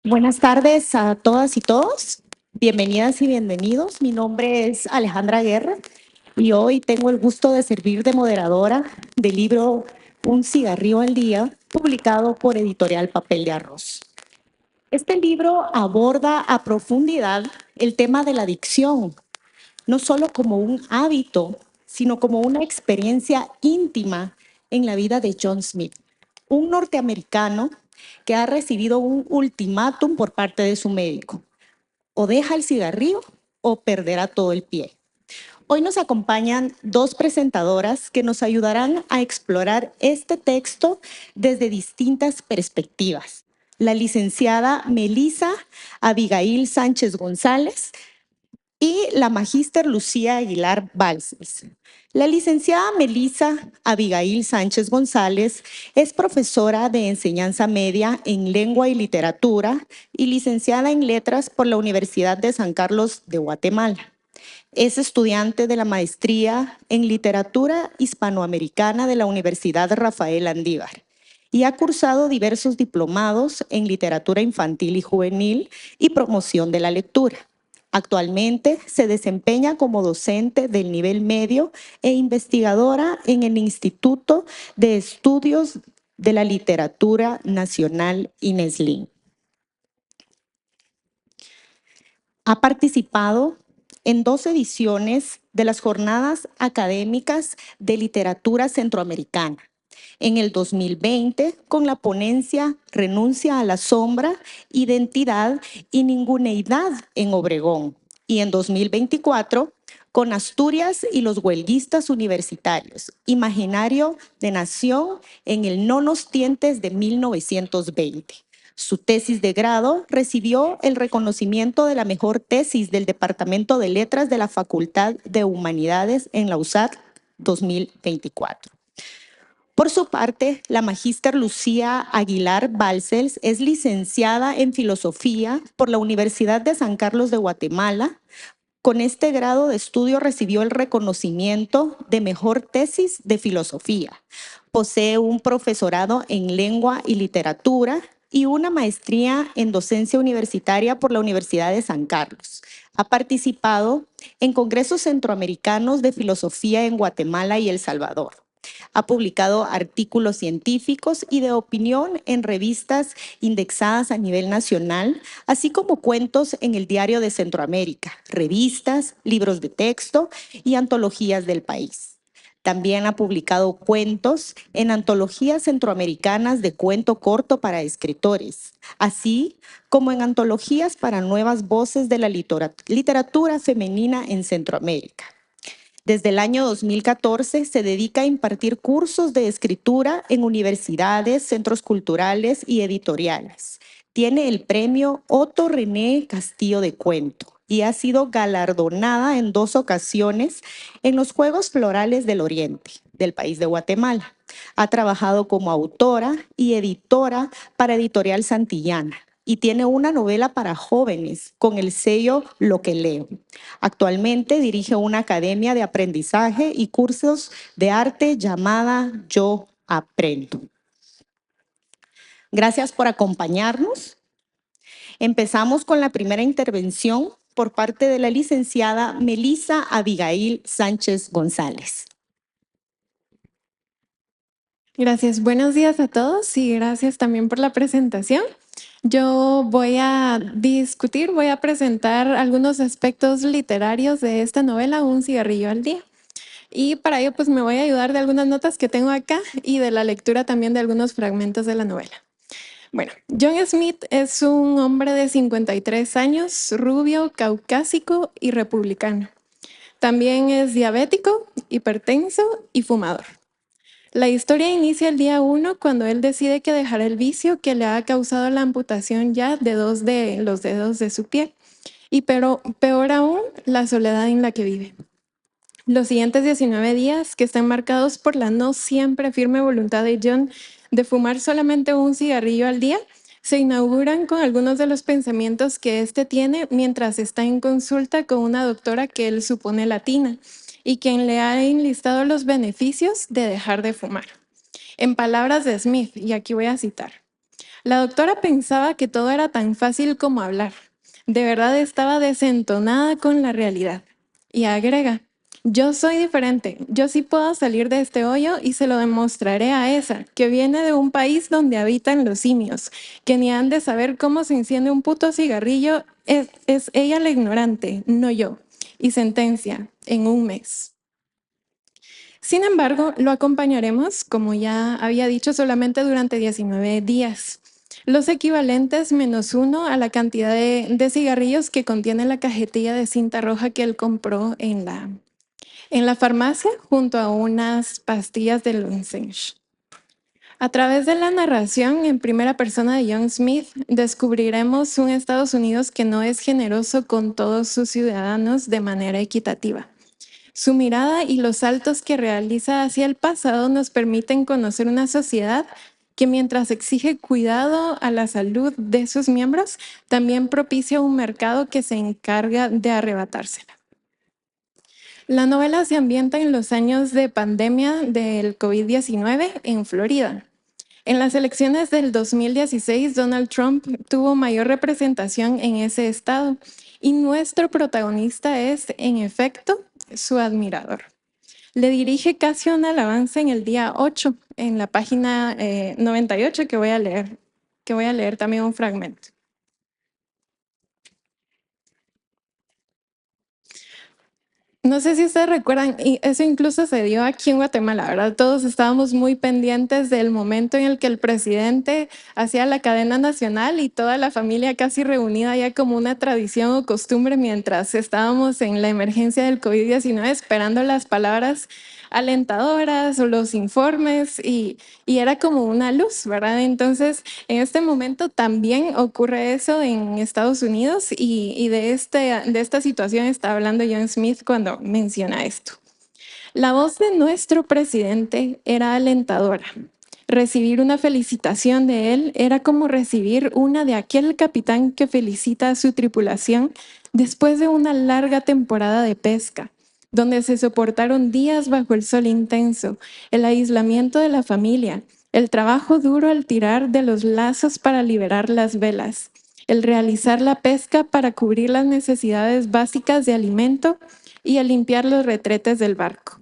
Buenas tardes a todas y todos. Bienvenidas y bienvenidos. Mi nombre es Alejandra Guerra y hoy tengo el gusto de servir de moderadora del libro Un cigarrillo al día, publicado por Editorial Papel de Arroz. Este libro aborda a profundidad el tema de la adicción, no solo como un hábito, sino como una experiencia íntima en la vida de John Smith, un norteamericano que ha recibido un ultimátum por parte de su médico. O deja el cigarrillo o perderá todo el pie. Hoy nos acompañan dos presentadoras que nos ayudarán a explorar este texto desde distintas perspectivas. La licenciada Melissa Abigail Sánchez González, y la magíster Lucía Aguilar Balses. La licenciada Melissa Abigail Sánchez González es profesora de enseñanza media en lengua y literatura y licenciada en letras por la Universidad de San Carlos de Guatemala. Es estudiante de la maestría en literatura hispanoamericana de la Universidad Rafael Andívar y ha cursado diversos diplomados en literatura infantil y juvenil y promoción de la lectura. Actualmente se desempeña como docente del nivel medio e investigadora en el Instituto de Estudios de la Literatura Nacional INESLIN. Ha participado en 2 ediciones de las Jornadas Académicas de Literatura Centroamericana. En el 2020, con la ponencia Renuncia a la sombra, identidad y ninguneidad en Obregón. Y en 2024, con Asturias y los huelguistas universitarios, Imaginario de Nación en el No nos tientes de 1920. Su tesis de grado recibió el reconocimiento de la mejor tesis del Departamento de Letras de la Facultad de Humanidades en la USAC 2024. Por su parte, la magíster Lucía Aguilar Balses es licenciada en Filosofía por la Universidad de San Carlos de Guatemala. Con este grado de estudio recibió el reconocimiento de mejor tesis de filosofía. Posee un profesorado en lengua y literatura y una maestría en docencia universitaria por la Universidad de San Carlos. Ha participado en congresos centroamericanos de filosofía en Guatemala y El Salvador. Ha publicado artículos científicos y de opinión en revistas indexadas a nivel nacional, así como cuentos en el Diario de Centroamérica, revistas, libros de texto y antologías del país. También ha publicado cuentos en antologías centroamericanas de cuento corto para escritores, así como en antologías para nuevas voces de la literatura femenina en Centroamérica. Desde el año 2014 se dedica a impartir cursos de escritura en universidades, centros culturales y editoriales. Tiene el premio Otto René Castillo de Cuento y ha sido galardonada en 2 ocasiones en los Juegos Florales del Oriente, del país de Guatemala. Ha trabajado como autora y editora para Editorial Santillana y tiene una novela para jóvenes con el sello Lo que leo. Actualmente dirige una academia de aprendizaje y cursos de arte llamada Yo Aprendo. Gracias por acompañarnos. Empezamos con la primera intervención por parte de la licenciada Melissa Abigail Sánchez González. Gracias, buenos días a todos y gracias también por la presentación. Yo voy a presentar algunos aspectos literarios de esta novela, Un cigarrillo al día. Y para ello pues me voy a ayudar de algunas notas que tengo acá y de la lectura también de algunos fragmentos de la novela. Bueno, John Smith es un hombre de 53 años, rubio, caucásico y republicano. También es diabético, hipertenso y fumador. La historia inicia el día 1 cuando él decide que dejará el vicio que le ha causado la amputación ya de 2 de los dedos de su pie. Pero peor aún, la soledad en la que vive. Los siguientes 19 días, que están marcados por la no siempre firme voluntad de John de fumar solamente un cigarrillo al día, se inauguran con algunos de los pensamientos que éste tiene mientras está en consulta con una doctora que él supone latina y quien le ha enlistado los beneficios de dejar de fumar. En palabras de Smith, y aquí voy a citar: La doctora pensaba que todo era tan fácil como hablar. De verdad estaba desentonada con la realidad. Y agrega, yo soy diferente, yo sí puedo salir de este hoyo y se lo demostraré a esa, que viene de un país donde habitan los simios, que ni han de saber cómo se enciende un puto cigarrillo, es ella la ignorante, no yo. Y sentencia, en un mes. Sin embargo, lo acompañaremos, como ya había dicho, solamente durante 19 días. Los equivalentes -1 a la cantidad de cigarrillos que contiene la cajetilla de cinta roja que él compró en la farmacia junto a unas pastillas de Luncench. A través de la narración en primera persona de John Smith, descubriremos un Estados Unidos que no es generoso con todos sus ciudadanos de manera equitativa. Su mirada y los saltos que realiza hacia el pasado nos permiten conocer una sociedad que mientras exige cuidado a la salud de sus miembros, también propicia un mercado que se encarga de arrebatársela. La novela se ambienta en los años de pandemia del COVID-19 en Florida. En las elecciones del 2016, Donald Trump tuvo mayor representación en ese estado y nuestro protagonista es, en efecto, su admirador. Le dirige casi una alabanza en el día 8, en la página 98 que voy a leer también un fragmento. No sé si ustedes recuerdan, y eso incluso se dio aquí en Guatemala, ¿verdad? Todos estábamos muy pendientes del momento en el que el presidente hacía la cadena nacional y toda la familia casi reunida ya como una tradición o costumbre mientras estábamos en la emergencia del COVID-19 esperando las palabras alentadoras o los informes y era como una luz, ¿verdad? Entonces, en este momento también ocurre eso en Estados Unidos y de esta situación está hablando John Smith cuando menciona esto. La voz de nuestro presidente era alentadora. Recibir una felicitación de él era como recibir una de aquel capitán que felicita a su tripulación después de una larga temporada de pesca, donde se soportaron días bajo el sol intenso, el aislamiento de la familia, el trabajo duro al tirar de los lazos para liberar las velas, el realizar la pesca para cubrir las necesidades básicas de alimento y el limpiar los retretes del barco.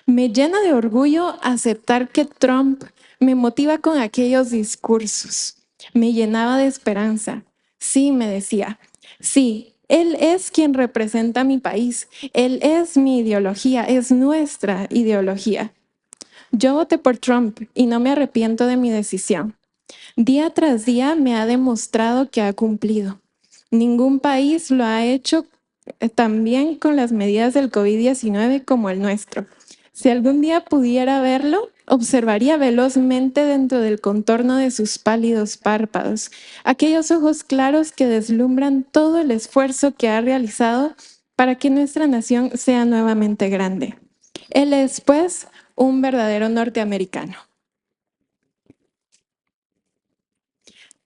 Me llena de orgullo aceptar que Trump me motiva con aquellos discursos. Me llenaba de esperanza. Sí, me decía, sí, él es quien representa a mi país. Él es mi ideología, es nuestra ideología. Yo voté por Trump y no me arrepiento de mi decisión. Día tras día me ha demostrado que ha cumplido. Ningún país lo ha hecho tan bien con las medidas del COVID-19 como el nuestro. Si algún día pudiera verlo, observaría velozmente dentro del contorno de sus pálidos párpados, aquellos ojos claros que deslumbran todo el esfuerzo que ha realizado para que nuestra nación sea nuevamente grande. Él es, pues, un verdadero norteamericano.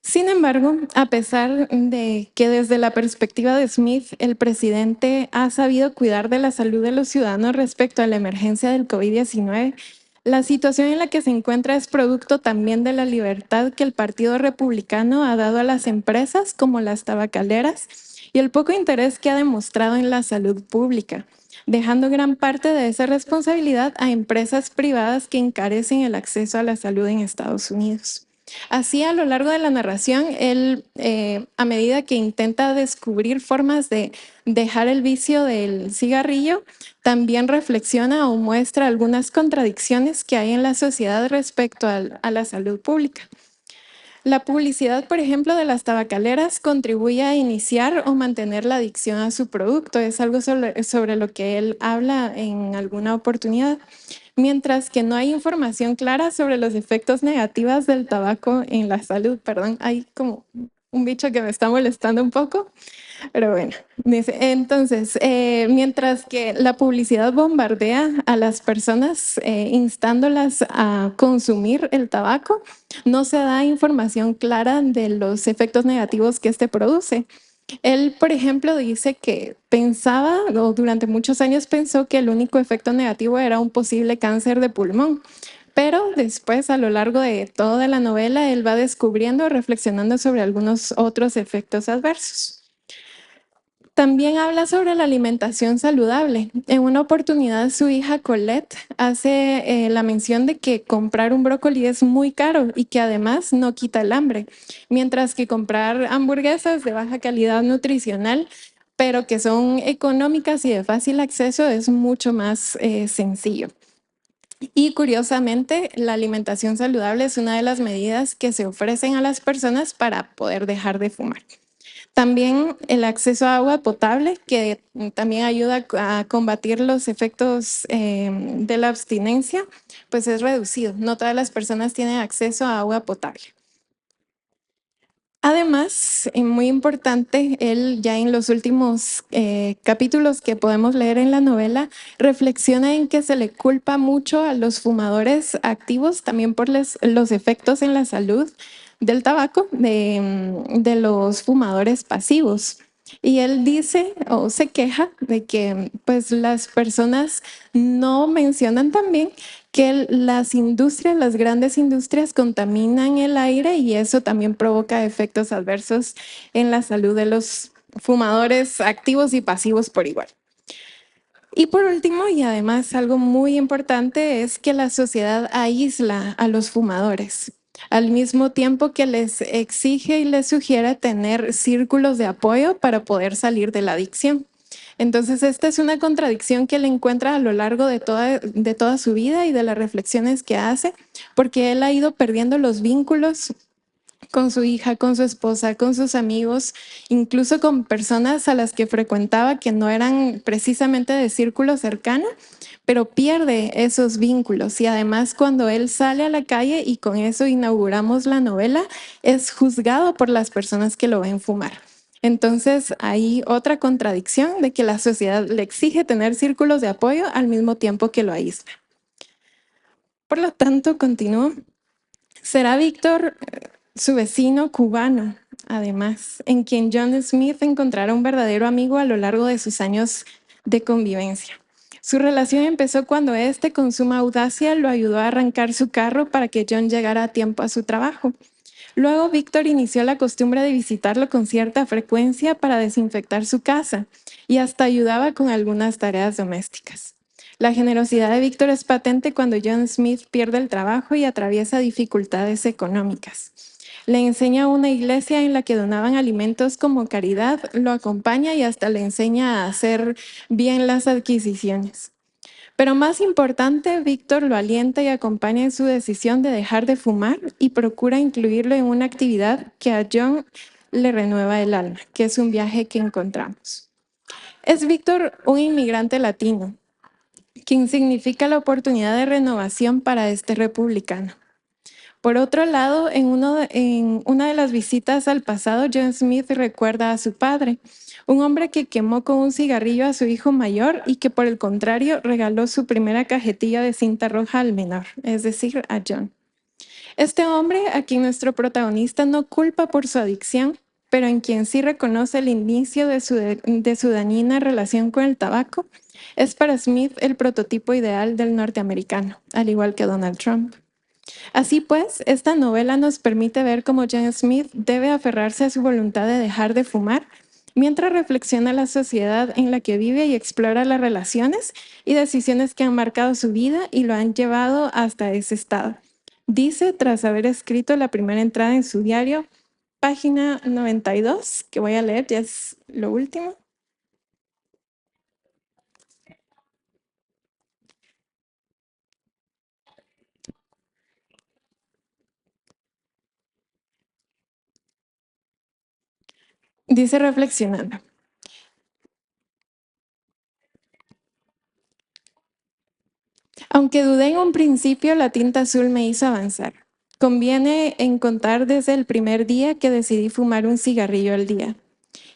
Sin embargo, a pesar de que desde la perspectiva de Smith, el presidente ha sabido cuidar de la salud de los ciudadanos respecto a la emergencia del COVID-19, la situación en la que se encuentra es producto también de la libertad que el Partido Republicano ha dado a las empresas como las tabacaleras y el poco interés que ha demostrado en la salud pública, dejando gran parte de esa responsabilidad a empresas privadas que encarecen el acceso a la salud en Estados Unidos. Así, a lo largo de la narración, él, a medida que intenta descubrir formas de dejar el vicio del cigarrillo, también reflexiona o muestra algunas contradicciones que hay en la sociedad respecto a la salud pública. La publicidad, por ejemplo, de las tabacaleras contribuye a iniciar o mantener la adicción a su producto. Es algo sobre lo que él habla en alguna oportunidad. Mientras que no hay información clara sobre los efectos negativos del tabaco en la salud. Perdón, hay como un bicho que me está molestando un poco. Pero bueno, entonces, mientras que la publicidad bombardea a las personas instándolas a consumir el tabaco, no se da información clara de los efectos negativos que este produce. Él, por ejemplo, dice que pensaba, o durante muchos años pensó que el único efecto negativo era un posible cáncer de pulmón, Pero después, a lo largo de toda la novela, él va descubriendo, reflexionando sobre algunos otros efectos adversos. También habla sobre la alimentación saludable. En una oportunidad, su hija Colette hace la mención de que comprar un brócoli es muy caro y que además no quita el hambre, mientras que comprar hamburguesas de baja calidad nutricional, pero que son económicas y de fácil acceso, es mucho más sencillo. Y curiosamente, la alimentación saludable es una de las medidas que se ofrecen a las personas para poder dejar de fumar. También el acceso a agua potable, que también ayuda a combatir los efectos de la abstinencia, pues es reducido. No todas las personas tienen acceso a agua potable. Además, muy importante, él ya en los últimos capítulos que podemos leer en la novela, reflexiona en que se le culpa mucho a los fumadores activos también por los efectos en la salud del tabaco de los fumadores pasivos. Y él dice o se queja de que pues las personas no mencionan también que las industrias, las grandes industrias contaminan el aire y eso también provoca efectos adversos en la salud de los fumadores activos y pasivos por igual. Y por último, y además algo muy importante, es que la sociedad aísla a los fumadores, al mismo tiempo que les exige y les sugiere tener círculos de apoyo para poder salir de la adicción. Entonces, esta es una contradicción que él encuentra a lo largo de toda su vida y de las reflexiones que hace, porque él ha ido perdiendo los vínculos con su hija, con su esposa, con sus amigos, incluso con personas a las que frecuentaba que no eran precisamente de círculo cercano, pero pierde esos vínculos. Y además cuando él sale a la calle, y con eso inauguramos la novela, es juzgado por las personas que lo ven fumar. Entonces hay otra contradicción de que la sociedad le exige tener círculos de apoyo al mismo tiempo que lo aísla. Por lo tanto, continúo. Será Víctor su vecino cubano, además, en quien John Smith encontrará un verdadero amigo a lo largo de sus años de convivencia. Su relación empezó cuando este, con suma audacia, lo ayudó a arrancar su carro para que John llegara a tiempo a su trabajo. Luego, Víctor inició la costumbre de visitarlo con cierta frecuencia para desinfectar su casa y hasta ayudaba con algunas tareas domésticas. La generosidad de Víctor es patente cuando John Smith pierde el trabajo y atraviesa dificultades económicas. Le enseña a una iglesia en la que donaban alimentos como caridad, lo acompaña y hasta le enseña a hacer bien las adquisiciones. Pero más importante, Víctor lo alienta y acompaña en su decisión de dejar de fumar y procura incluirlo en una actividad que a John le renueva el alma, que es un viaje que encontramos. Es Víctor un inmigrante latino, quien significa la oportunidad de renovación para este republicano. Por otro lado, en una de las visitas al pasado, John Smith recuerda a su padre, un hombre que quemó con un cigarrillo a su hijo mayor y que por el contrario regaló su primera cajetilla de cinta roja al menor, es decir, a John. Este hombre, a quien nuestro protagonista no culpa por su adicción, pero en quien sí reconoce el inicio de su dañina relación con el tabaco, es para Smith el prototipo ideal del norteamericano, al igual que Donald Trump. Así pues, esta novela nos permite ver cómo John Smith debe aferrarse a su voluntad de dejar de fumar, mientras reflexiona la sociedad en la que vive y explora las relaciones y decisiones que han marcado su vida y lo han llevado hasta ese estado. Dice, tras haber escrito la primera entrada en su diario, página 92, que voy a leer, ya es lo último. Dice reflexionando. Aunque dudé en un principio, la tinta azul me hizo avanzar. Conviene en contar desde el primer día que decidí fumar un cigarrillo al día.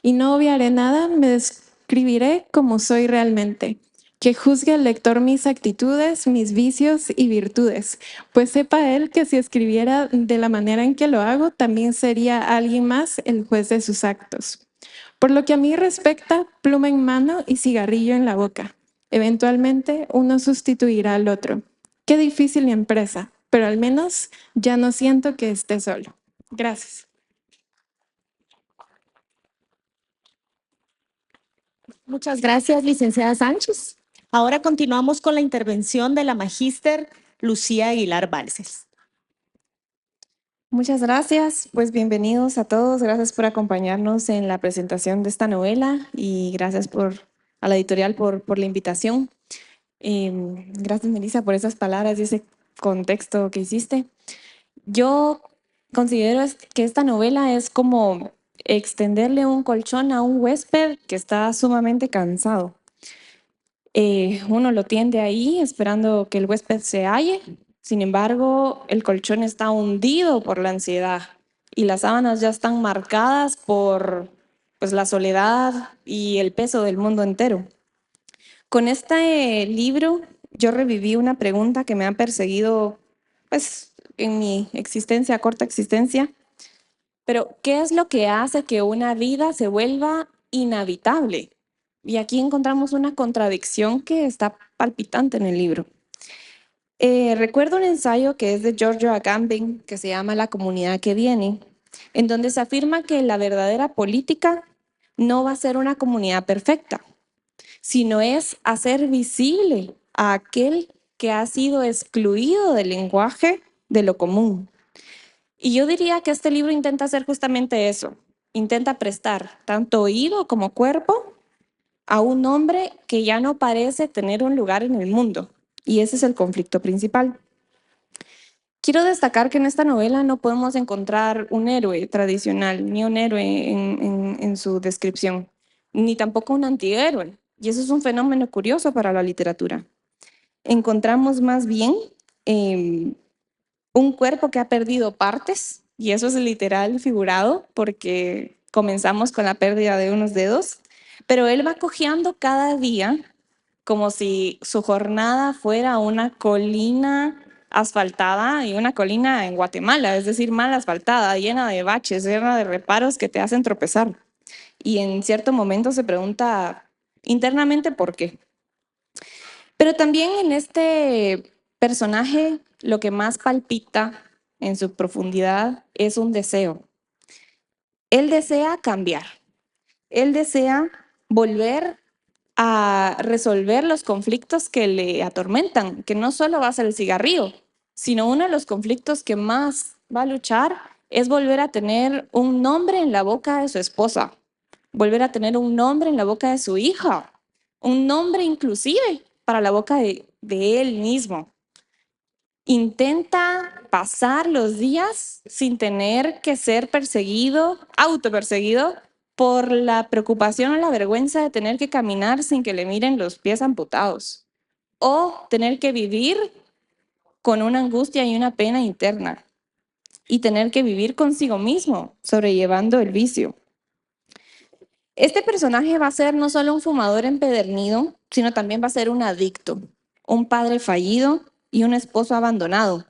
Y no obviaré nada, me describiré como soy realmente. Que juzgue el lector mis actitudes, mis vicios y virtudes, pues sepa él que si escribiera de la manera en que lo hago, también sería alguien más el juez de sus actos. Por lo que a mí respecta, pluma en mano y cigarrillo en la boca. Eventualmente uno sustituirá al otro. Qué difícil mi empresa, pero al menos ya no siento que esté solo. Gracias. Muchas gracias, licenciada Sánchez. Ahora continuamos con la intervención de la magíster Lucía Aguilar Balces. Muchas gracias, pues bienvenidos a todos, gracias por acompañarnos en la presentación de esta novela y gracias a la editorial por la invitación. Gracias, Melissa, por esas palabras y ese contexto que hiciste. Yo considero que esta novela es como extenderle un colchón a un huésped que está sumamente cansado. Uno lo tiende ahí esperando que el huésped se halle. Sin embargo, el colchón está hundido por la ansiedad y las sábanas ya están marcadas por pues, la soledad y el peso del mundo entero. Con este libro yo reviví una pregunta que me ha perseguido pues, en mi existencia, corta existencia. Pero, ¿qué es lo que hace que una vida se vuelva inhabitable? Y aquí encontramos una contradicción que está palpitante en el libro. Recuerdo un ensayo que es de Giorgio Agamben, que se llama La comunidad que viene, en donde se afirma que la verdadera política no va a ser una comunidad perfecta, sino es hacer visible a aquel que ha sido excluido del lenguaje de lo común. Y yo diría que este libro intenta hacer justamente eso, intenta prestar tanto oído como cuerpo a un hombre que ya no parece tener un lugar en el mundo. Y ese es el conflicto principal. Quiero destacar que en esta novela no podemos encontrar un héroe tradicional, ni un héroe en su descripción, ni tampoco un antihéroe. Y eso es un fenómeno curioso para la literatura. Encontramos más bien un cuerpo que ha perdido partes, y eso es literal y figurado, porque comenzamos con la pérdida de unos dedos, pero él va cojeando cada día como si su jornada fuera una colina asfaltada y una colina en Guatemala, es decir, mal asfaltada, llena de baches, llena de reparos que te hacen tropezar. Y en cierto momento se pregunta internamente por qué. Pero también en este personaje lo que más palpita en su profundidad es un deseo. Él desea cambiar, él desea volver a resolver los conflictos que le atormentan, que no solo va a ser el cigarrillo, sino uno de los conflictos que más va a luchar es volver a tener un nombre en la boca de su esposa, volver a tener un nombre en la boca de su hija, un nombre inclusive para la boca de él mismo. Intenta pasar los días sin tener que ser perseguido, autoperseguido, por la preocupación o la vergüenza de tener que caminar sin que le miren los pies amputados, o tener que vivir con una angustia y una pena interna, y tener que vivir consigo mismo, sobrellevando el vicio. Este personaje va a ser no solo un fumador empedernido, sino también va a ser un adicto, un padre fallido y un esposo abandonado.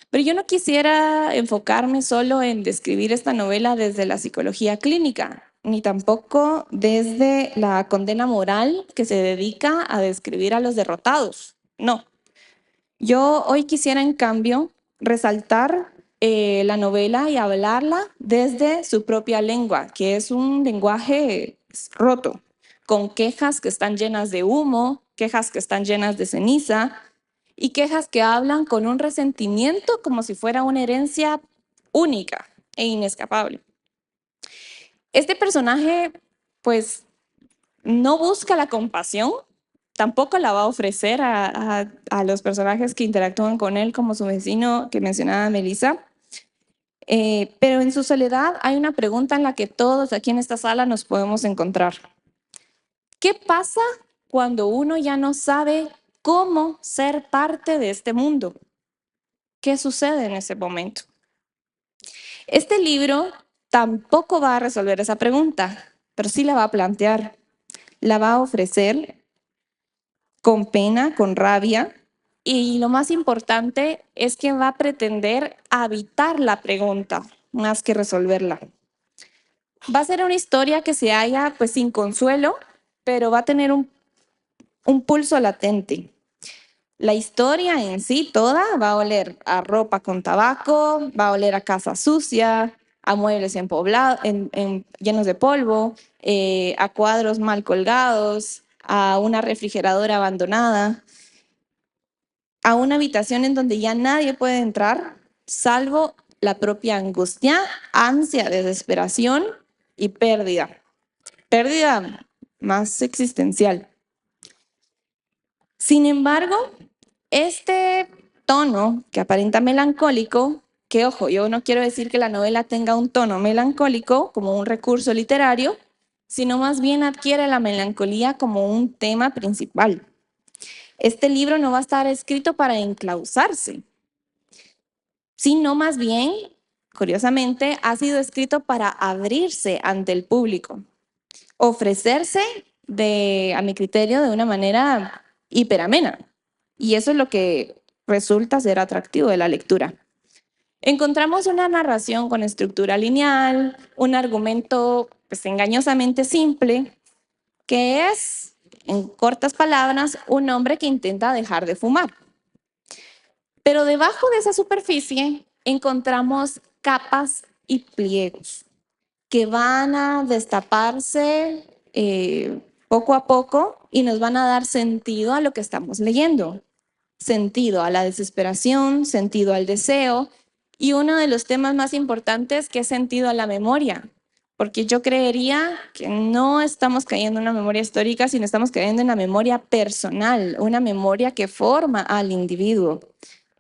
Pero yo no quisiera enfocarme solo en describir esta novela desde la psicología clínica, ni tampoco desde la condena moral que se dedica a describir a los derrotados. No. Yo hoy quisiera, en cambio, resaltar la novela y hablarla desde su propia lengua, que es un lenguaje roto, con quejas que están llenas de humo, quejas que están llenas de ceniza, y quejas que hablan con un resentimiento como si fuera una herencia única e inescapable. Este personaje, pues, no busca la compasión, tampoco la va a ofrecer a los personajes que interactúan con él, como su vecino que mencionaba Melissa. Pero en su soledad hay una pregunta en la que todos aquí en esta sala nos podemos encontrar. ¿Qué pasa cuando uno ya no sabe cómo ser parte de este mundo? ¿Qué sucede en ese momento? Este libro tampoco va a resolver esa pregunta, pero sí la va a plantear. La va a ofrecer con pena, con rabia, y lo más importante es que va a pretender habitar la pregunta más que resolverla. Va a ser una historia que se halla pues sin consuelo, pero va a tener un pulso latente. La historia en sí toda va a oler a ropa con tabaco, va a oler a casa sucia, a muebles llenos de polvo, a cuadros mal colgados, a una refrigeradora abandonada, a una habitación en donde ya nadie puede entrar, salvo la propia angustia, ansia, desesperación y pérdida. Pérdida más existencial. Sin embargo, este tono que aparenta melancólico, que ojo, yo no quiero decir que la novela tenga un tono melancólico como un recurso literario, sino más bien adquiere la melancolía como un tema principal. Este libro no va a estar escrito para enclausarse, sino más bien, curiosamente, ha sido escrito para abrirse ante el público, ofrecerse a mi criterio, de una manera hiperamena. Y eso es lo que resulta ser atractivo de la lectura. Encontramos una narración con estructura lineal, un argumento pues, engañosamente simple, que es, en cortas palabras, un hombre que intenta dejar de fumar. Pero debajo de esa superficie encontramos capas y pliegos que van a destaparse poco a poco y nos van a dar sentido a lo que estamos leyendo. Sentido a la desesperación, sentido al deseo y uno de los temas más importantes que es sentido a la memoria. Porque yo creería que no estamos cayendo en una memoria histórica, sino estamos cayendo en la memoria personal, una memoria que forma al individuo.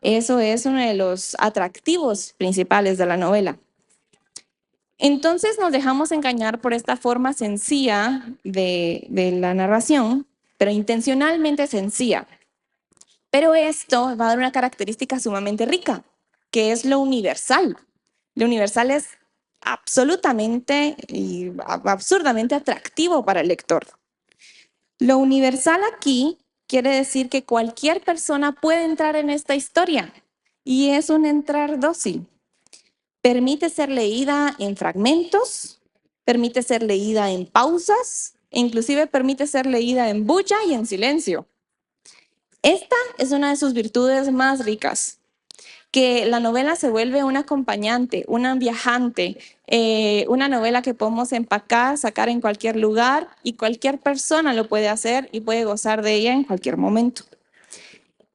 Eso es uno de los atractivos principales de la novela. Entonces nos dejamos engañar por esta forma sencilla de la narración, pero intencionalmente sencilla. Pero esto va a dar una característica sumamente rica, que es lo universal. Lo universal es absolutamente y absurdamente atractivo para el lector. Lo universal aquí quiere decir que cualquier persona puede entrar en esta historia y es un entrar dócil. Permite ser leída en fragmentos, permite ser leída en pausas, e inclusive permite ser leída en bulla y en silencio. Esta es una de sus virtudes más ricas, que la novela se vuelve un acompañante, una viajante, una novela que podemos empacar, sacar en cualquier lugar y cualquier persona lo puede hacer y puede gozar de ella en cualquier momento.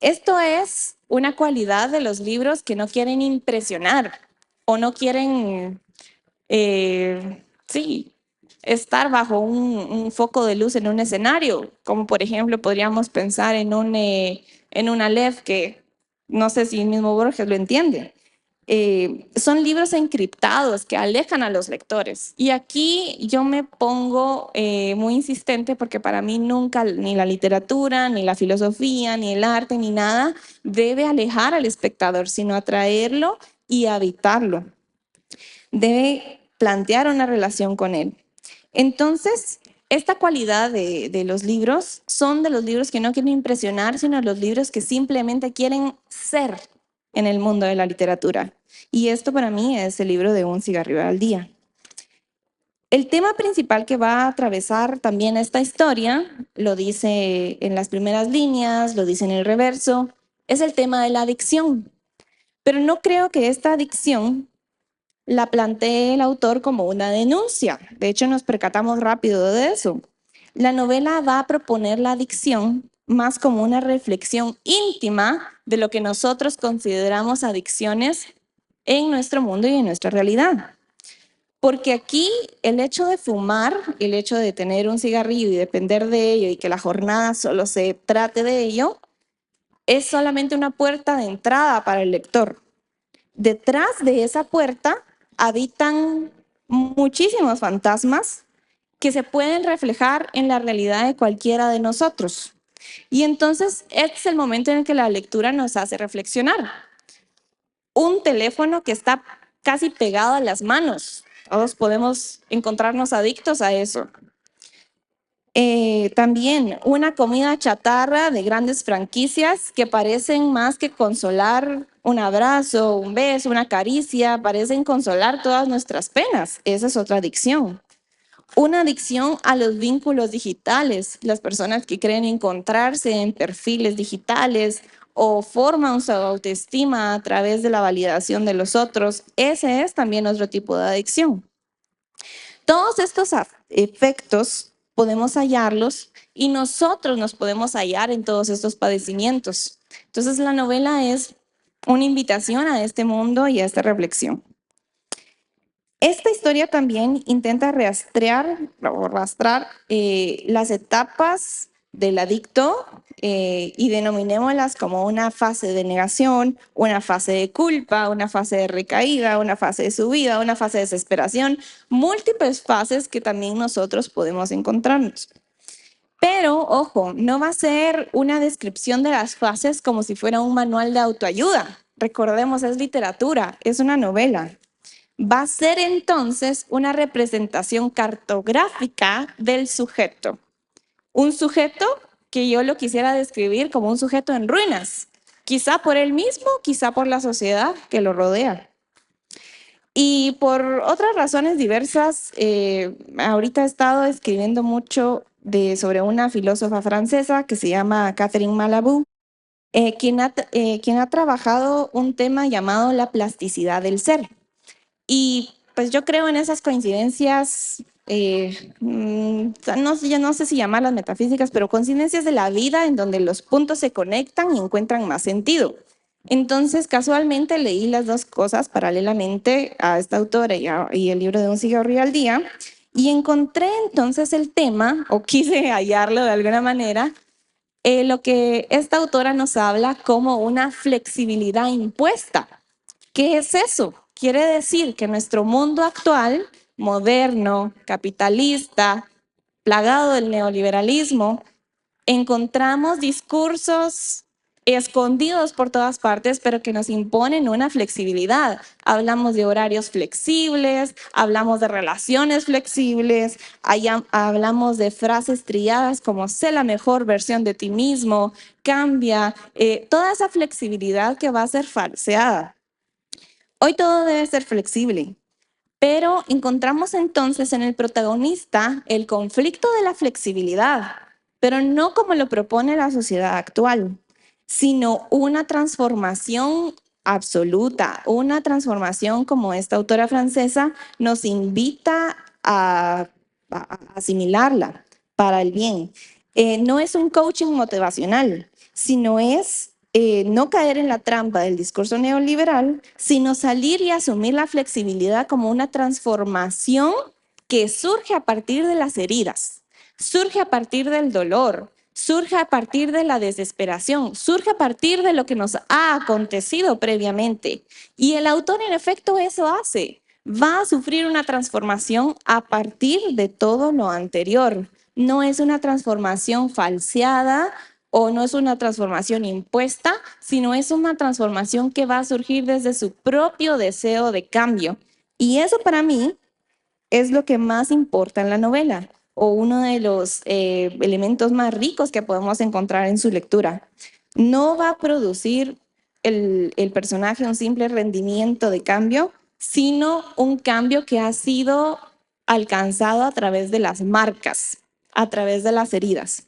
Esto es una cualidad de los libros que no quieren impresionar o no quieren, estar bajo un foco de luz en un escenario, como por ejemplo podríamos pensar en un Aleph, que no sé si el mismo Borges lo entiende. Son libros encriptados que alejan a los lectores. Y aquí yo me pongo muy insistente porque para mí nunca ni la literatura, ni la filosofía, ni el arte, ni nada debe alejar al espectador, sino atraerlo y habitarlo. Debe plantear una relación con él. Entonces, esta cualidad de los libros son de los libros que no quieren impresionar, sino los libros que simplemente quieren ser en el mundo de la literatura. Y esto para mí es el libro de Un cigarrillo al día. El tema principal que va a atravesar también esta historia, lo dice en las primeras líneas, lo dice en el reverso, es el tema de la adicción. Pero no creo que esta adicción la plantee el autor como una denuncia. De hecho, nos percatamos rápido de eso. La novela va a proponer la adicción más como una reflexión íntima de lo que nosotros consideramos adicciones en nuestro mundo y en nuestra realidad. Porque aquí el hecho de fumar, el hecho de tener un cigarrillo y depender de ello y que la jornada solo se trate de ello, es solamente una puerta de entrada para el lector. Detrás de esa puerta habitan muchísimos fantasmas que se pueden reflejar en la realidad de cualquiera de nosotros. Y entonces este es el momento en el que la lectura nos hace reflexionar. Un teléfono que está casi pegado a las manos. Todos podemos encontrarnos adictos a eso. También una comida chatarra de grandes franquicias que parecen más que consolar un abrazo, un beso, una caricia, parecen consolar todas nuestras penas. Esa es otra adicción. una adicción a los vínculos digitales, las personas que creen encontrarse en perfiles digitales o forman su autoestima a través de la validación de los otros, ese es también otro tipo de adicción. Todos estos efectos podemos hallarlos y nosotros nos podemos hallar en todos estos padecimientos. Entonces la novela es una invitación a este mundo y a esta reflexión. Esta historia también intenta rastrear las etapas del adicto y denominémoslas como una fase de negación, una fase de culpa, una fase de recaída, una fase de subida, una fase de desesperación, múltiples fases que también nosotros podemos encontrarnos. Pero, ojo, no va a ser una descripción de las fases como si fuera un manual de autoayuda. Recordemos, es literatura, es una novela. Va a ser entonces una representación cartográfica del sujeto. Un sujeto que yo lo quisiera describir como un sujeto en ruinas, quizá por él mismo, quizá por la sociedad que lo rodea. Y por otras razones diversas, ahorita he estado escribiendo mucho sobre una filósofa francesa que se llama Catherine Malabou, quien ha trabajado un tema llamado la plasticidad del ser. Y pues yo creo en esas coincidencias, no sé si llamarlas metafísicas, pero coincidencias de la vida en donde los puntos se conectan y encuentran más sentido. Entonces, casualmente leí las dos cosas paralelamente a esta autora y el libro de Un cigarrillo al día, y encontré entonces el tema, o quise hallarlo de alguna manera, lo que esta autora nos habla como una flexibilidad impuesta. ¿Qué es eso? Quiere decir que nuestro mundo actual, moderno, capitalista, plagado del neoliberalismo, encontramos discursos escondidos por todas partes, pero que nos imponen una flexibilidad. Hablamos de horarios flexibles, hablamos de relaciones flexibles, hablamos de frases trilladas como sé la mejor versión de ti mismo, cambia, toda esa flexibilidad que va a ser falseada. Hoy todo debe ser flexible, pero encontramos entonces en el protagonista el conflicto de la flexibilidad, pero no como lo propone la sociedad actual, sino una transformación absoluta, una transformación como esta autora francesa nos invita a asimilarla para el bien. No es un coaching motivacional, sino es no caer en la trampa del discurso neoliberal, sino salir y asumir la flexibilidad como una transformación que surge a partir de las heridas, surge a partir del dolor, surge a partir de la desesperación, surge a partir de lo que nos ha acontecido previamente. Y el autor en efecto eso hace. Va a sufrir una transformación a partir de todo lo anterior. No es una transformación falseada, o no es una transformación impuesta, sino es una transformación que va a surgir desde su propio deseo de cambio. Y eso para mí es lo que más importa en la novela, o uno de los elementos más ricos que podemos encontrar en su lectura. No va a producir el personaje un simple rendimiento de cambio, sino un cambio que ha sido alcanzado a través de las marcas, a través de las heridas.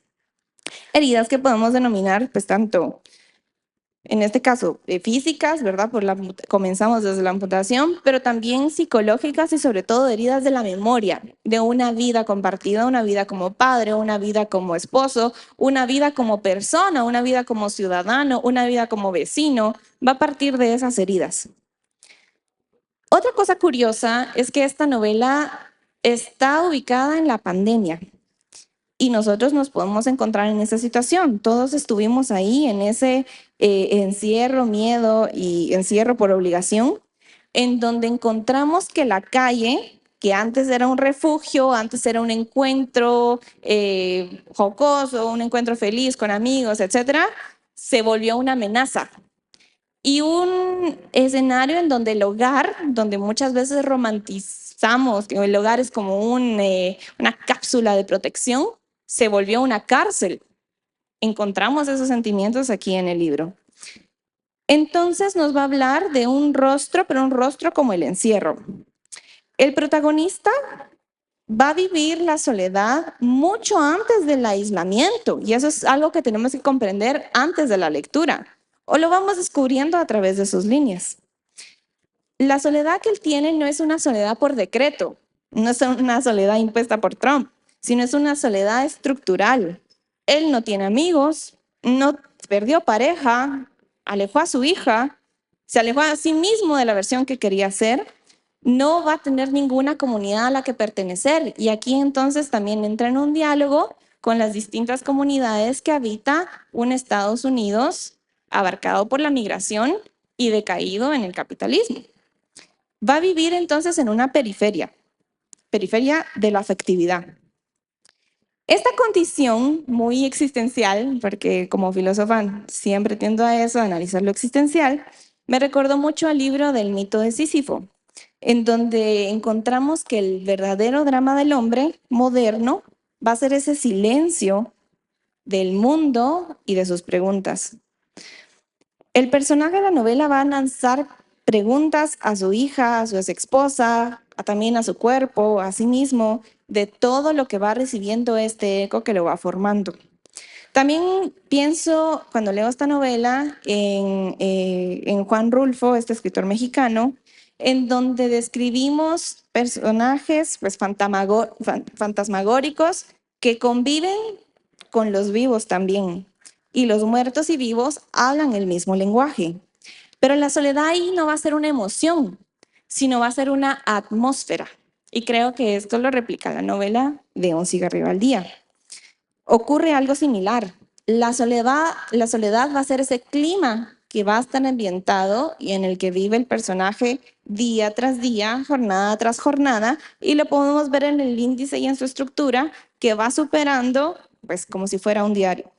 Heridas que podemos denominar, pues tanto, en este caso, físicas, ¿verdad? Comenzamos desde la amputación, pero también psicológicas y sobre todo heridas de la memoria, de una vida compartida, una vida como padre, una vida como esposo, una vida como persona, una vida como ciudadano, una vida como vecino, va a partir de esas heridas. Otra cosa curiosa es que esta novela está ubicada en la pandemia. Y nosotros nos podemos encontrar en esa situación. Todos estuvimos ahí en ese encierro, miedo y encierro por obligación, en donde encontramos que la calle, que antes era un refugio, antes era un encuentro jocoso, un encuentro feliz con amigos, etcétera, se volvió una amenaza. Y un escenario en donde el hogar, donde muchas veces romantizamos que el hogar es como una cápsula de protección, se volvió una cárcel. Encontramos esos sentimientos aquí en el libro. Entonces nos va a hablar de un rostro, pero un rostro como el encierro. El protagonista va a vivir la soledad mucho antes del aislamiento, y eso es algo que tenemos que comprender antes de la lectura, o lo vamos descubriendo a través de sus líneas. La soledad que él tiene no es una soledad por decreto, no es una soledad impuesta por Trump, sino es una soledad estructural. Él no tiene amigos, no perdió pareja, alejó a su hija, se alejó a sí mismo de la versión que quería ser, no va a tener ninguna comunidad a la que pertenecer. Y aquí entonces también entra en un diálogo con las distintas comunidades que habita un Estados Unidos abarcado por la migración y decaído en el capitalismo. Va a vivir entonces en una periferia de la afectividad. Esta condición muy existencial, porque como filósofa siempre tiendo a eso, a analizar lo existencial, me recordó mucho al libro del mito de Sísifo, en donde encontramos que el verdadero drama del hombre moderno va a ser ese silencio del mundo y de sus preguntas. El personaje de la novela va a lanzar preguntas a su hija, a su exesposa, también a su cuerpo, a sí mismo, de todo lo que va recibiendo este eco que lo va formando. También pienso, cuando leo esta novela, en Juan Rulfo, este escritor mexicano, en donde describimos personajes pues, fantasmagóricos que conviven con los vivos también. Y los muertos y vivos hablan el mismo lenguaje. Pero la soledad ahí no va a ser una emoción, sino va a ser una atmósfera. Y creo que esto lo replica la novela de Un cigarrillo al día. Ocurre algo similar. La soledad va a ser ese clima que va a estar ambientado y en el que vive el personaje día tras día, jornada tras jornada, y lo podemos ver en el índice y en su estructura que va superando, pues como si fuera un diario,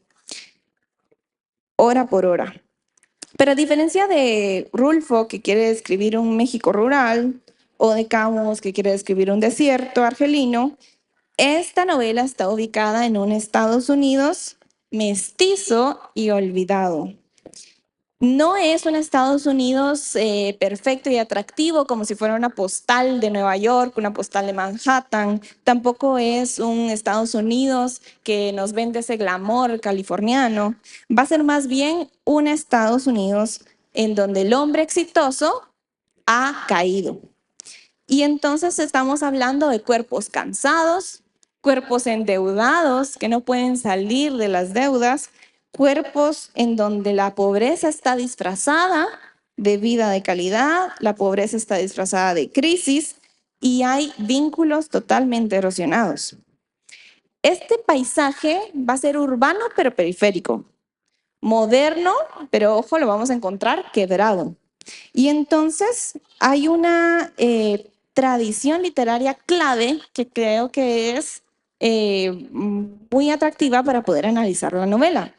hora por hora. Pero a diferencia de Rulfo, que quiere describir un México rural, o de Camus, que quiere describir un desierto argelino, esta novela está ubicada en un Estados Unidos mestizo y olvidado. No es un Estados Unidos perfecto y atractivo como si fuera una postal de Nueva York, una postal de Manhattan. Tampoco es un Estados Unidos que nos vende ese glamour californiano. Va a ser más bien un Estados Unidos en donde el hombre exitoso ha caído. Y entonces estamos hablando de cuerpos cansados, cuerpos endeudados que no pueden salir de las deudas, cuerpos en donde la pobreza está disfrazada de vida de calidad, la pobreza está disfrazada de crisis y hay vínculos totalmente erosionados. Este paisaje va a ser urbano pero periférico, moderno, pero ojo, lo vamos a encontrar quebrado. Y entonces hay una tradición literaria clave que creo que es muy atractiva para poder analizar la novela.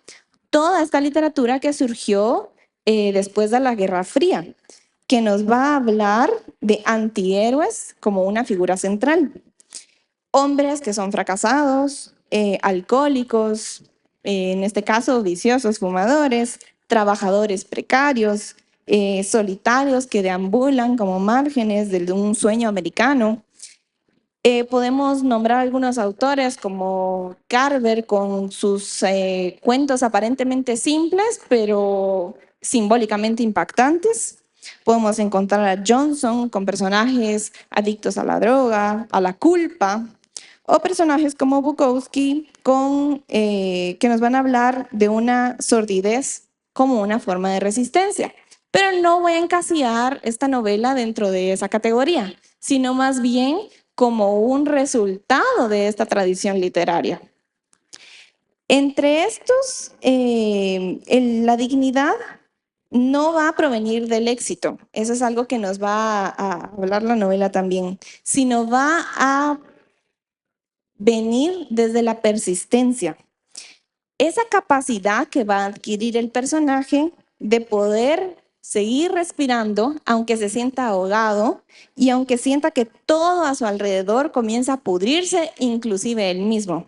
Toda esta literatura que surgió después de la Guerra Fría, que nos va a hablar de antihéroes como una figura central. Hombres que son fracasados, alcohólicos, en este caso viciosos, fumadores, trabajadores precarios, solitarios que deambulan como márgenes de un sueño americano. Podemos nombrar algunos autores como Carver con sus cuentos aparentemente simples, pero simbólicamente impactantes. Podemos encontrar a Johnson con personajes adictos a la droga, a la culpa, o personajes como Bukowski que nos van a hablar de una sordidez como una forma de resistencia. Pero no voy a encasillar esta novela dentro de esa categoría, sino más bien como un resultado de esta tradición literaria. Entre estos, la dignidad no va a provenir del éxito, eso es algo que nos va a hablar la novela también, sino va a venir desde la persistencia. Esa capacidad que va a adquirir el personaje de poder seguir respirando, aunque se sienta ahogado y aunque sienta que todo a su alrededor comienza a pudrirse, inclusive él mismo.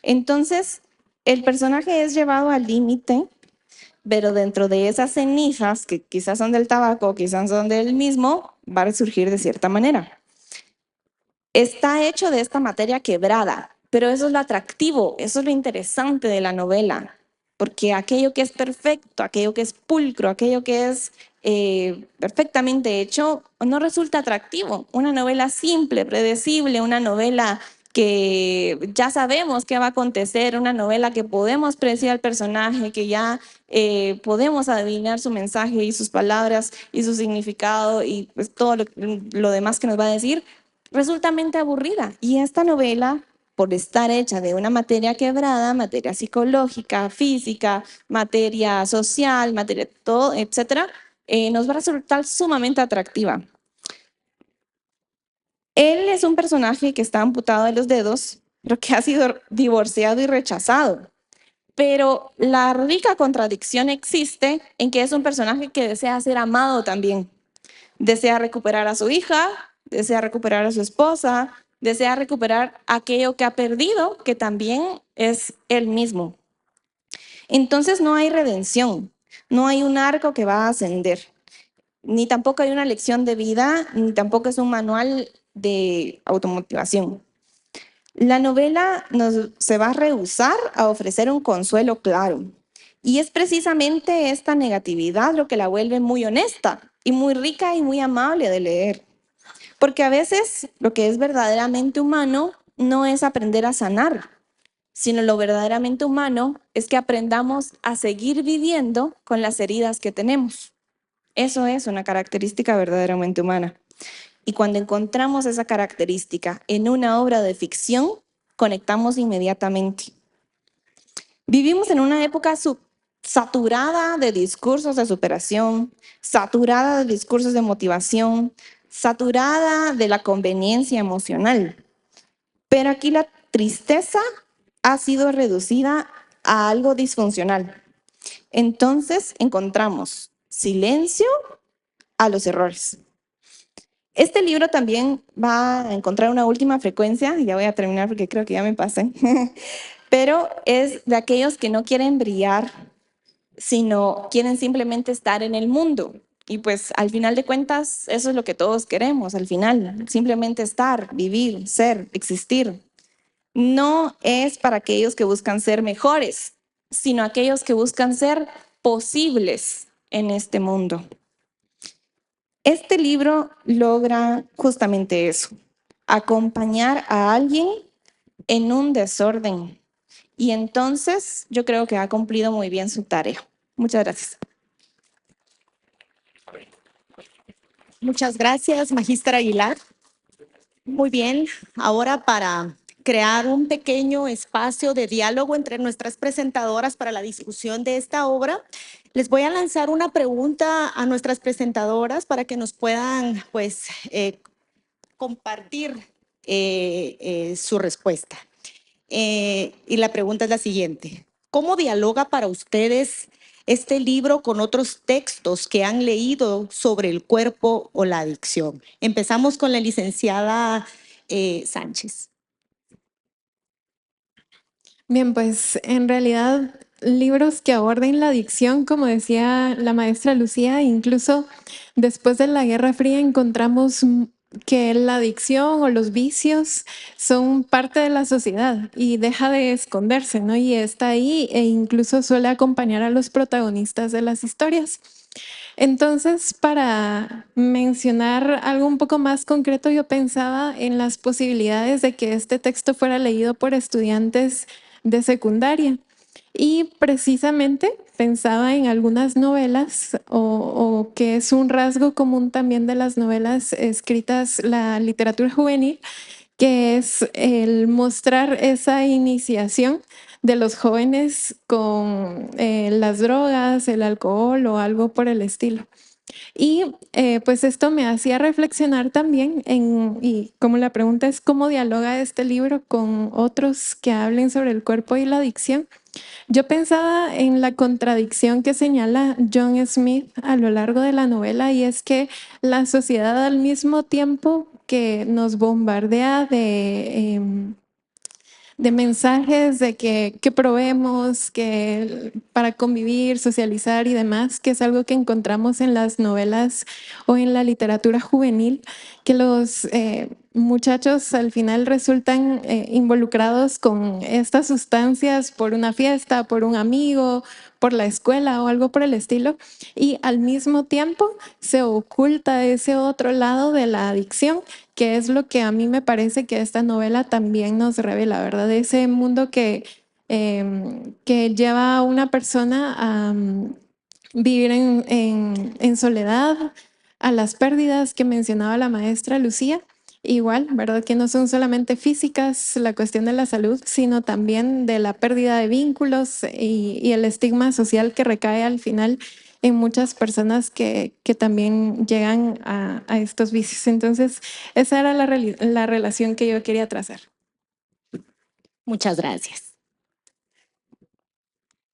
Entonces, el personaje es llevado al límite, pero dentro de esas cenizas, que quizás son del tabaco, quizás son del mismo, va a resurgir de cierta manera. está hecho de esta materia quebrada, pero eso es lo atractivo, eso es lo interesante de la novela, porque aquello que es perfecto, aquello que es pulcro, aquello que es perfectamente hecho, no resulta atractivo. Una novela simple, predecible, una novela que ya sabemos qué va a acontecer, una novela que podemos predecir al personaje, que ya podemos adivinar su mensaje y sus palabras y su significado y pues todo lo demás que nos va a decir, resultamente aburrida. Y esta novela, por estar hecha de una materia quebrada, materia psicológica, física, materia social, materia todo, etcétera, nos va a resultar sumamente atractiva. Él es un personaje que está amputado de los dedos, pero que ha sido divorciado y rechazado. Pero la rica contradicción existe en que es un personaje que desea ser amado también. Desea recuperar a su hija, desea recuperar a su esposa, desea recuperar aquello que ha perdido, que también es él mismo. Entonces no hay redención, no hay un arco que va a ascender, ni tampoco hay una lección de vida, ni tampoco es un manual de automotivación. La novela se va a rehusar a ofrecer un consuelo claro. Y es precisamente esta negatividad lo que la vuelve muy honesta y muy rica y muy amable de leer. Porque a veces lo que es verdaderamente humano no es aprender a sanar, sino lo verdaderamente humano es que aprendamos a seguir viviendo con las heridas que tenemos. Eso es una característica verdaderamente humana. Y cuando encontramos esa característica en una obra de ficción, conectamos inmediatamente. Vivimos en una época saturada de discursos de superación, saturada de discursos de motivación, saturada de la conveniencia emocional. Pero aquí la tristeza ha sido reducida a algo disfuncional. Entonces encontramos silencio a los errores. Este libro también va a encontrar una última frecuencia, y ya voy a terminar porque creo que ya me pasé, pero es de aquellos que no quieren brillar, sino quieren simplemente estar en el mundo. Y pues al final de cuentas, eso es lo que todos queremos, al final, simplemente estar, vivir, ser, existir. No es para aquellos que buscan ser mejores, sino aquellos que buscan ser posibles en este mundo. Este libro logra justamente eso, acompañar a alguien en un desorden. Y entonces yo creo que ha cumplido muy bien su tarea. Muchas gracias. Muchas gracias, Magíster Aguilar. Muy bien, ahora para crear un pequeño espacio de diálogo entre nuestras presentadoras para la discusión de esta obra, les voy a lanzar una pregunta a nuestras presentadoras para que nos puedan pues, compartir su respuesta. Y la pregunta es la siguiente: ¿cómo dialoga para ustedes este libro con otros textos que han leído sobre el cuerpo o la adicción? Empezamos con la licenciada Sánchez. Bien, pues en realidad libros que aborden la adicción, como decía la maestra Lucía, incluso después de la Guerra Fría encontramos que la adicción o los vicios son parte de la sociedad y deja de esconderse, ¿no? Y está ahí e incluso suele acompañar a los protagonistas de las historias. Entonces, para mencionar algo un poco más concreto, yo pensaba en las posibilidades de que este texto fuera leído por estudiantes de secundaria. Y precisamente pensaba en algunas novelas o que es un rasgo común también de las novelas escritas, la literatura juvenil, que es el mostrar esa iniciación de los jóvenes con las drogas, el alcohol o algo por el estilo. Y pues esto me hacía reflexionar también y como la pregunta es cómo dialoga este libro con otros que hablen sobre el cuerpo y la adicción. Yo pensaba en la contradicción que señala John Smith a lo largo de la novela, y es que la sociedad, al mismo tiempo que nos bombardea de mensajes de que probemos, que para convivir, socializar y demás, que es algo que encontramos en las novelas o en la literatura juvenil, que los muchachos al final resultan involucrados con estas sustancias por una fiesta, por un amigo, por la escuela o algo por el estilo, y al mismo tiempo se oculta ese otro lado de la adicción, que es lo que a mí me parece que esta novela también nos revela, ¿verdad? Ese mundo que lleva a una persona a vivir en soledad, a las pérdidas que mencionaba la maestra Lucía. Igual, ¿verdad? Que no son solamente físicas la cuestión de la salud, sino también de la pérdida de vínculos y el estigma social que recae al final en muchas personas que también llegan a estos vicios. Entonces, esa era la relación que yo quería trazar. Muchas gracias.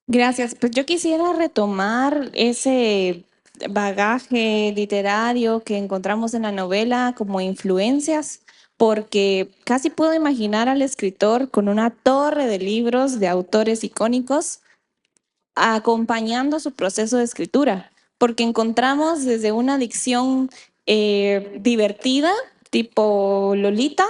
Gracias. Pues yo quisiera retomar ese bagaje literario que encontramos en la novela como influencias, porque casi puedo imaginar al escritor con una torre de libros de autores icónicos acompañando su proceso de escritura, porque encontramos desde una dicción divertida, tipo Lolita,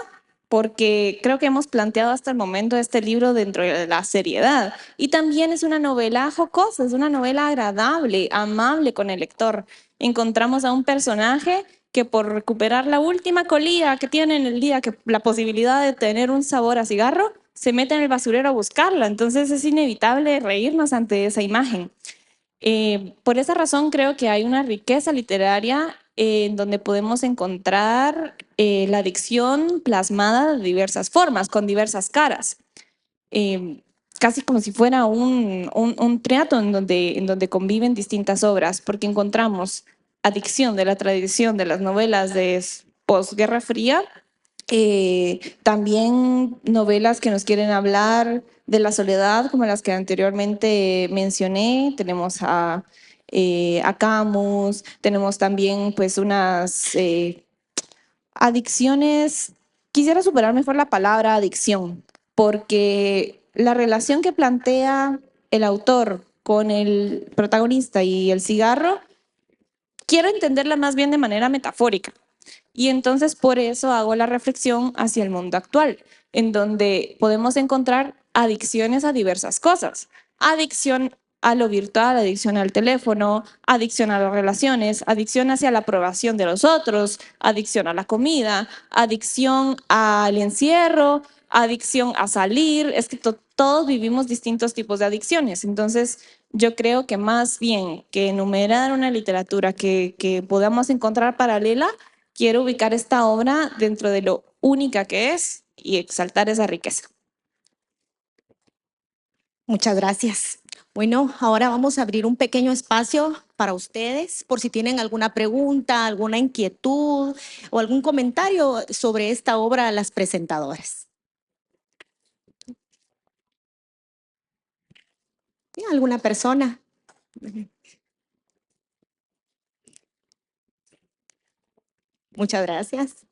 porque creo que hemos planteado hasta el momento este libro dentro de la seriedad. Y también es una novela jocosa, es una novela agradable, amable con el lector. Encontramos a un personaje que por recuperar la última colilla que tiene en el día, que la posibilidad de tener un sabor a cigarro, se mete en el basurero a buscarla. Entonces es inevitable reírnos ante esa imagen. Por esa razón creo que hay una riqueza literaria en donde podemos encontrar la adicción plasmada de diversas formas, con diversas caras. Casi como si fuera un teatro en donde conviven distintas obras, porque encontramos adicción de la tradición de las novelas de posguerra fría, también novelas que nos quieren hablar de la soledad, como las que anteriormente mencioné. Tenemos a Camus, tenemos también pues unas adicciones. Quisiera superar mejor la palabra adicción, porque la relación que plantea el autor con el protagonista y el cigarro, quiero entenderla más bien de manera metafórica. Y entonces por eso hago la reflexión hacia el mundo actual, en donde podemos encontrar adicciones a diversas cosas. Adicción a lo virtual, adicción al teléfono, adicción a las relaciones, adicción hacia la aprobación de los otros, adicción a la comida, adicción al encierro, adicción a salir. Es que todos vivimos distintos tipos de adicciones. Entonces, yo creo que más bien que enumerar una literatura que podamos encontrar paralela, quiero ubicar esta obra dentro de lo única que es y exaltar esa riqueza. Muchas gracias. Bueno, ahora vamos a abrir un pequeño espacio para ustedes, por si tienen alguna pregunta, alguna inquietud o algún comentario sobre esta obra a las presentadoras. ¿Sí? ¿Alguna persona? Muchas gracias.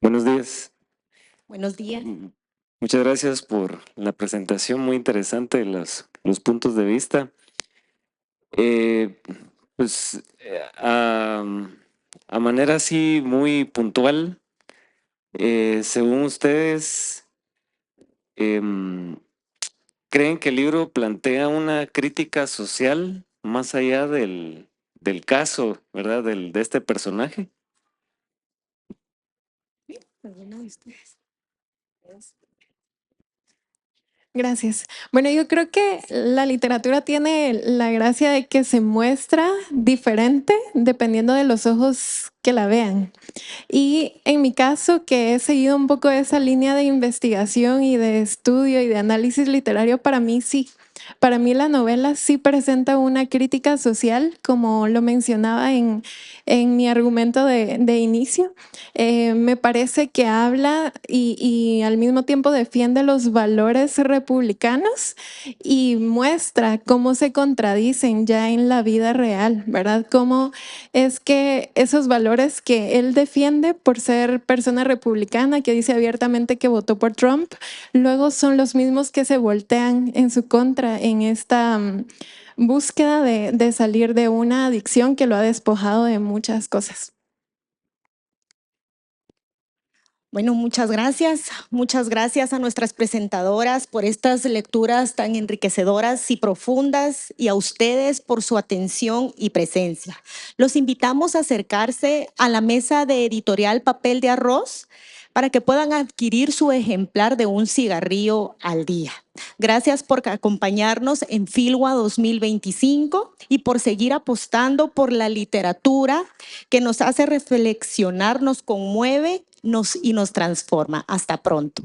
Buenos días. Buenos días. Muchas gracias por la presentación, muy interesante los puntos de vista. Pues a manera así muy puntual, según ustedes, ¿creen que el libro plantea una crítica social más allá del caso, ¿verdad? De este personaje? ¿Alguna de ustedes? Gracias. Bueno, yo creo que la literatura tiene la gracia de que se muestra diferente dependiendo de los ojos que la vean. Y en mi caso, que he seguido un poco esa línea de investigación y de estudio y de análisis literario, para mí sí, para mí la novela sí presenta una crítica social, como lo mencionaba en mi argumento de inicio. Me parece que habla y al mismo tiempo defiende los valores republicanos y muestra cómo se contradicen ya en la vida real, ¿verdad? Cómo es que esos valores que él defiende por ser persona republicana, que dice abiertamente que votó por Trump, luego son los mismos que se voltean en su contra en esta búsqueda de salir de una adicción que lo ha despojado de muchas cosas. Bueno, muchas gracias. Muchas gracias a nuestras presentadoras por estas lecturas tan enriquecedoras y profundas y a ustedes por su atención y presencia. Los invitamos a acercarse a la mesa de editorial Papel de Arroz para que puedan adquirir su ejemplar de Un cigarrillo al día. Gracias por acompañarnos en Filwa 2025 y por seguir apostando por la literatura que nos hace reflexionar, nos conmueve y nos transforma. Hasta pronto.